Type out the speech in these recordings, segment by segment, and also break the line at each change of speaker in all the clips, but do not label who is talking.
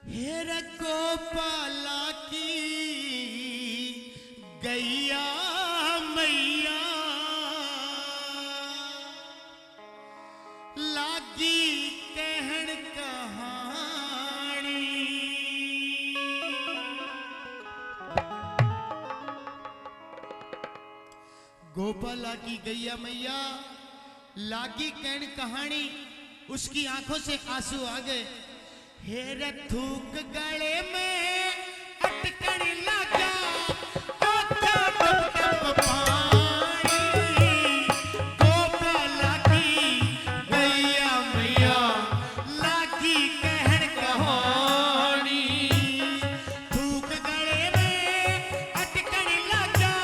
हेर गोपाला की गैया मैया लागी कहन कहानी। गोपाला की गैया मैया लागी कहन कहानी। उसकी आंखों से आंसू आ गए। हेर थूक गले में अटकन लगा गोपाला की गैया मैया लागी कहन कहानी। थूक गले में अटकन लगा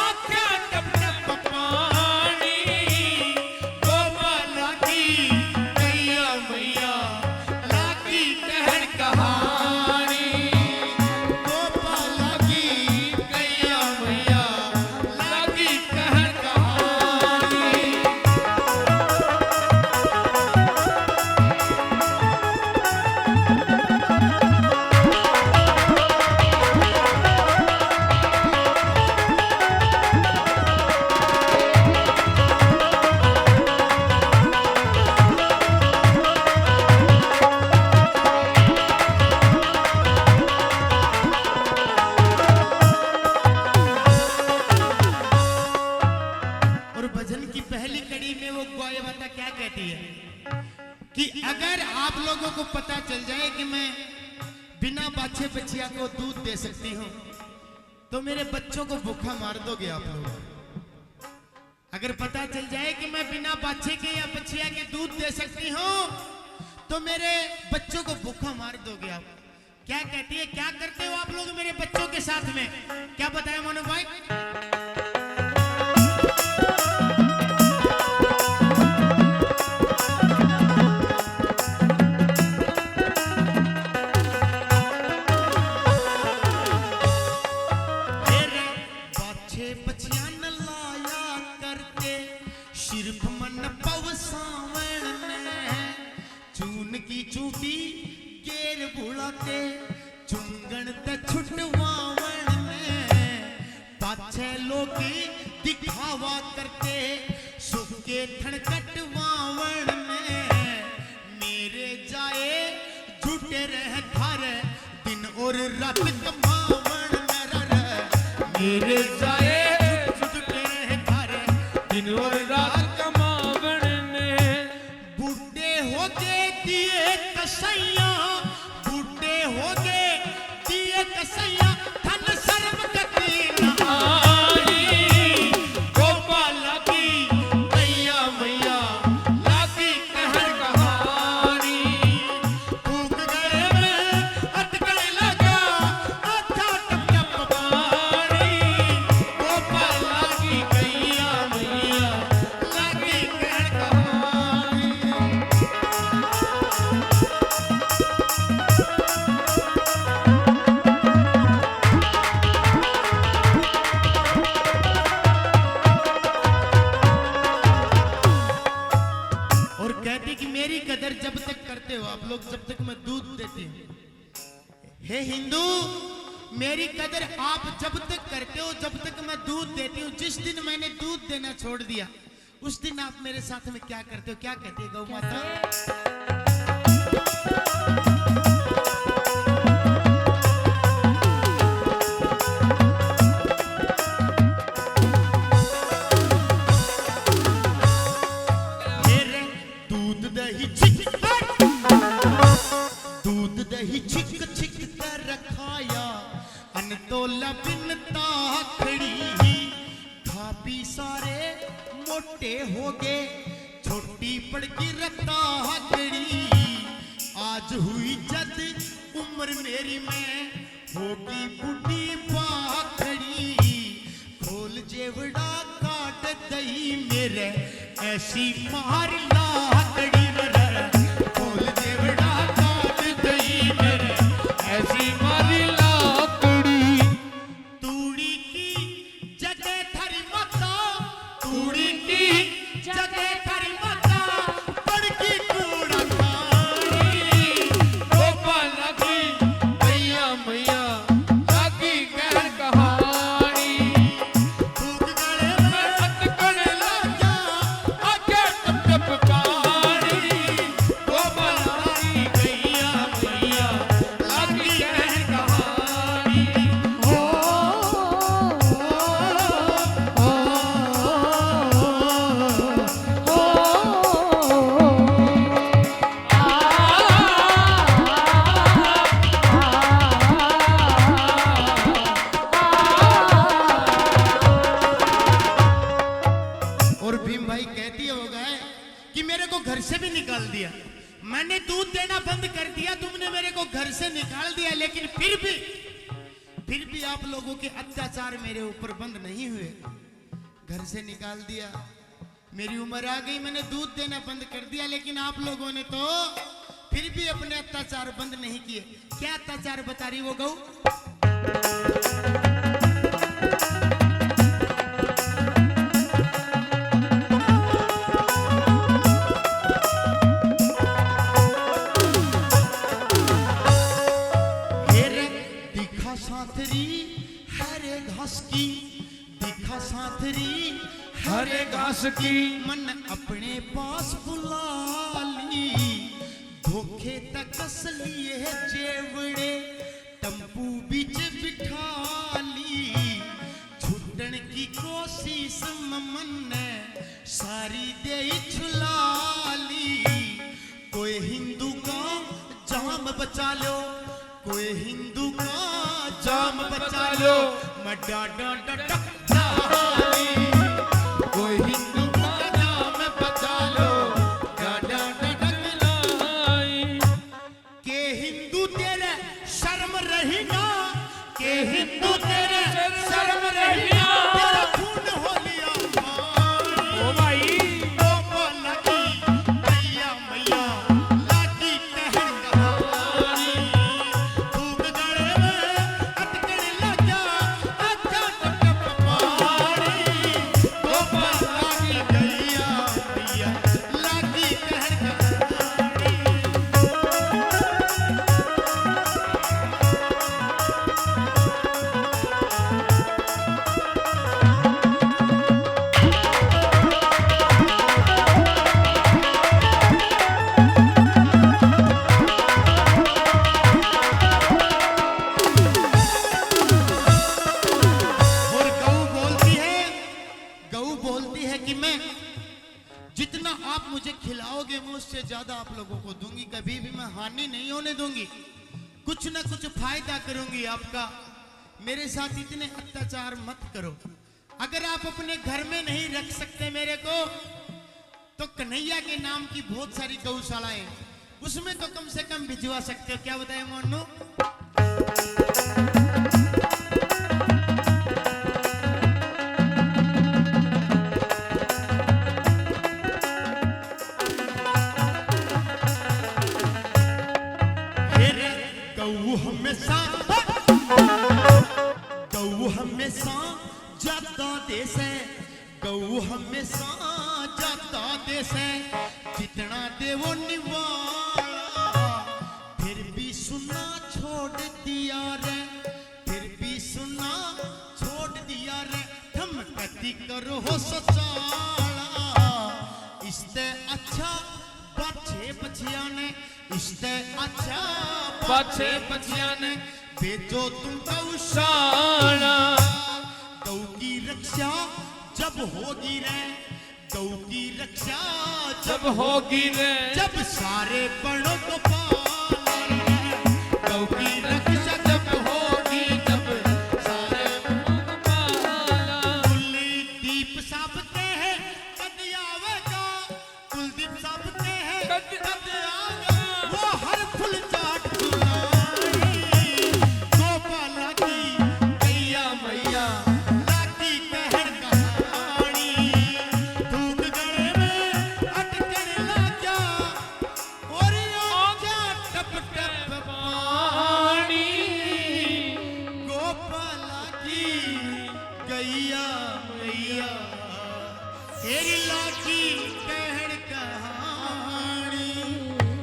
आँखा टप टप पानी। गोपाला की गैया मैया कहन कहानी। गोपाला की गैया मैया लागी कहन कहानी। क्या कहती है कि अगर आप लोगों को पता चल जाए कि मैं बिना बाछे बछिया को दूध दे सकती हूं तो मेरे बच्चों को भूखा मार दोगे आप लोग। अगर पता चल जाए कि मैं बिना बाछे के या बछिया के दूध दे सकती हूं तो मेरे बच्चों को भूखा मार दोगे आप। क्या कहती है, क्या करते हो आप लोग मेरे बच्चों के साथ में? क्या बताया मोनू भाई? सिर्फ मन पव सावण में चून की चूटी गेर बुलाते चुंगन ते छुटवावण में पाछे लोग दिखावा करते सुख के ठण कटवावण में मेरे जाए झूठे रह थार दिन और रात कमावण में मेरे जाए झूठे रह थार दिन और रात कसैया बूढ़े हो गए दिए कसैया धन सर्व गति न आई। गोपाला की गैया मैया लागी कहन कहानी। फूक गले में अटकन लगा आँखा टप टप पानी। गोपाला की गैया मैया लागी कहन कहानी। मेरी कदर जब तक करते हो आप लोग जब तक मैं दूध देती हूँ। हे हिंदू, मेरी कदर आप जब तक करते हो जब तक मैं दूध देती हूँ। जिस दिन मैंने दूध देना छोड़ दिया उस दिन आप मेरे साथ में क्या करते हो? क्या कहती है गौ माता? दूध दही छिक छिक कर रखाया अनतोला बिनता खड़ी खा पी सारे मोटे हो गए छोटी पड़की रखता खड़ी। आज हुई जद उम्र मेरी में होगी बूढ़ी बाखड़ी। खोल जेवड़ा काट दही मेरे ऐसी मार लाकड़ी। खोल जेवड़ा ऐसी मारी लाकड़ी। तूड़ी की जगह थरी माता तूड़ी की जगह थरी माता पड़की कूड़ा खानी। गोपाला की से निकाल दिया, लेकिन फिर भी आप लोगों के अत्याचार मेरे ऊपर बंद नहीं हुए। घर से निकाल दिया, मेरी उम्र आ गई, मैंने दूध देना बंद कर दिया, लेकिन आप लोगों ने तो फिर भी अपने अत्याचार बंद नहीं किए। क्या अत्याचार बता रही वो गऊ? हरे घास की दिखा साथरी,
हरे घास की
मन अपने पास बुला ली, धोखे तक असलिए जेवड़े टम्पू बीच बिठा ली, छुटन की कोशिश ममन ने सारी दे छुला ली। कोई हिंदू का जाम बचा लो, कोई हिंदू का जाम बचा लो, मैं डाडा डाडा डाली। कोई हिंदू का जाम बचा लो, डाडा डाडा डाली। के हिंदू तेरे शर्म रही ना, के हिंदू तेरे शर्म रही ना, तेरा खून हो लिया
ओ भाई
ओ लगी मैया मैया लागी कहर कहानी, धूप गड़े में अटकन लगा अच्छा टप पानी, ओ लागी गैया मैया लागी कहर कहानी। और गऊ बोलती है कि मैं जितना आप मुझे खिलाओगे मैं उससे ज्यादा आप लोगों को दूंगी, कभी भी मैं हानि नहीं होने दूंगी, कुछ ना कुछ फायदा करूंगी आपका। मेरे साथ इतने अत्याचार मत करो। अगर आप अपने घर में नहीं रख सकते मेरे को, तो कन्हैया के नाम की बहुत सारी गौशालाएं, उसमें तो कम से कम भिजवा सकते हो। क्या बताए मोनू? गऊ हमेशा जाता देश है, गऊ हमेशा जाता देश है, जितना दे वो निवाला, फिर भी सुना छोड़ दिया रे, फिर भी सुना छोड़ दिया रे, हम कति करो हो सचाला, इससे अच्छा बाछे बछिया ने, इससे अच्छा बाछे बछिया ने, बेचो तुम गौशाला। गौ की रक्षा जब होगी रे, गौ की रक्षा
जब होगी रे,
जब सारे पणों को